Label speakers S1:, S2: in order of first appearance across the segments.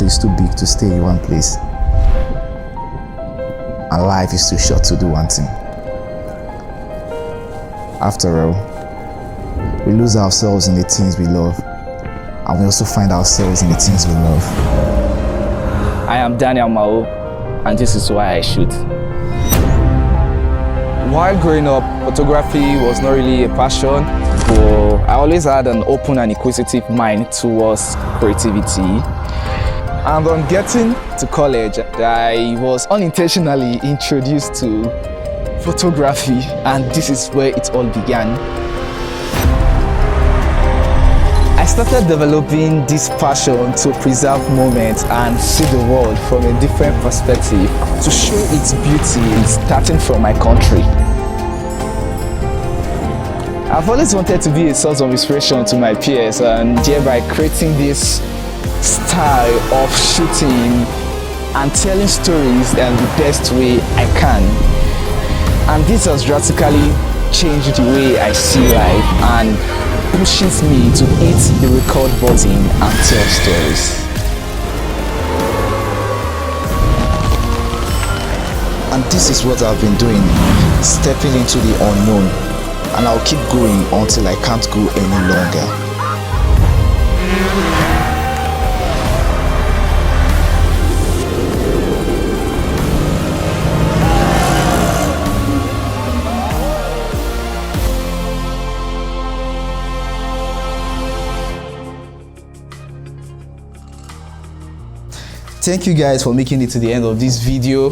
S1: is too big to stay in one place, and life is too short to do one thing. After all, we lose ourselves in the things we love, and we also find ourselves in the things we love.
S2: I am Daniel Amao, and this is why I shoot. While growing up, photography was not really a passion, but I always had an open and inquisitive mind towards creativity. And on getting to college, I was unintentionally introduced to photography, and this is where it all began. I started developing this passion to preserve moments and see the world from a different perspective, to show its beauty starting from my country. I've always wanted to be a source of inspiration to my peers, and thereby creating this style of shooting and telling stories in the best way I can. And this has drastically changed the way I see life and pushes me to hit the record button and tell stories.
S1: And this is what I've been doing, stepping into the unknown, and I'll keep going until I can't go any longer.
S2: Thank you guys for making it to the end of this video.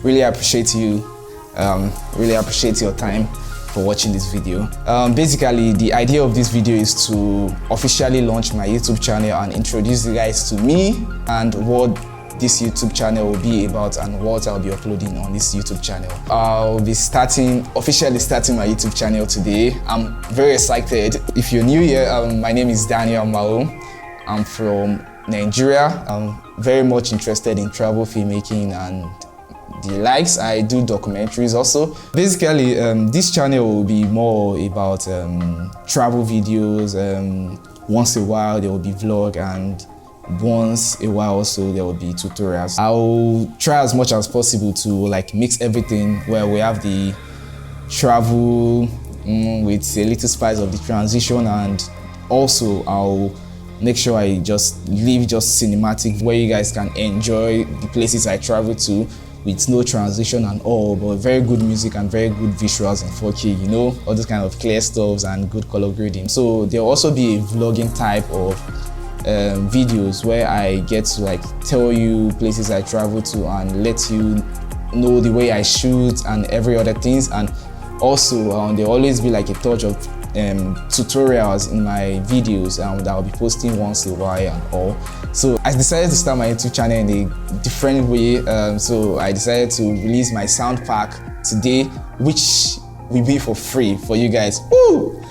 S2: Really appreciate you. Really appreciate your time for watching this video. Basically, the idea of this video is to officially launch my YouTube channel and introduce you guys to me and what this YouTube channel will be about and what I'll be uploading on this YouTube channel. I'll be officially starting my YouTube channel today. I'm very excited. If you're new here, my name is Daniel Amao. I'm from Nigeria. I'm very much interested in travel filmmaking and the likes. I do documentaries also. Basically, this channel will be more about travel videos. Once a while there will be vlog, and once a while also there will be tutorials. I'll try as much as possible to mix everything, where we have the travel with a little spice of the transition, and also I'll make sure I just leave cinematic, where you guys can enjoy the places I travel to with no transition and all, but very good music and very good visuals in 4K, you know, all those kind of clear stuffs and good color grading. So there'll also be a vlogging type of videos where I get to tell you places I travel to and let you know the way I shoot and every other things. And also there'll always be a touch of tutorials in my videos that I'll be posting once in a while and all. So I decided to start my YouTube channel in a different way. So I decided to release my sound pack today, which will be for free for you guys. Woo!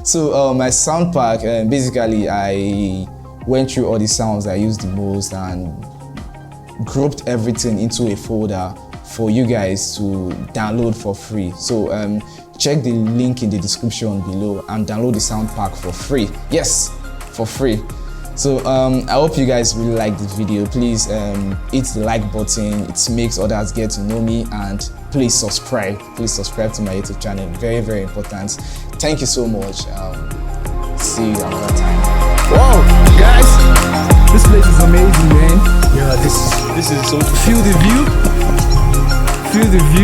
S2: So my sound pack, basically I went through all the sounds I used the most and grouped everything into a folder for you guys to download for free. So check the link in the description below and download the sound pack for free. Yes, for free. So I hope you guys really like this video. Please hit the like button. It makes others get to know me, and please subscribe. Please subscribe to my YouTube channel. Very, very important. Thank you so much. See you another time.
S3: Wow, guys, this place is amazing, man. Yeah, this is so. Feel the view. Feel the view.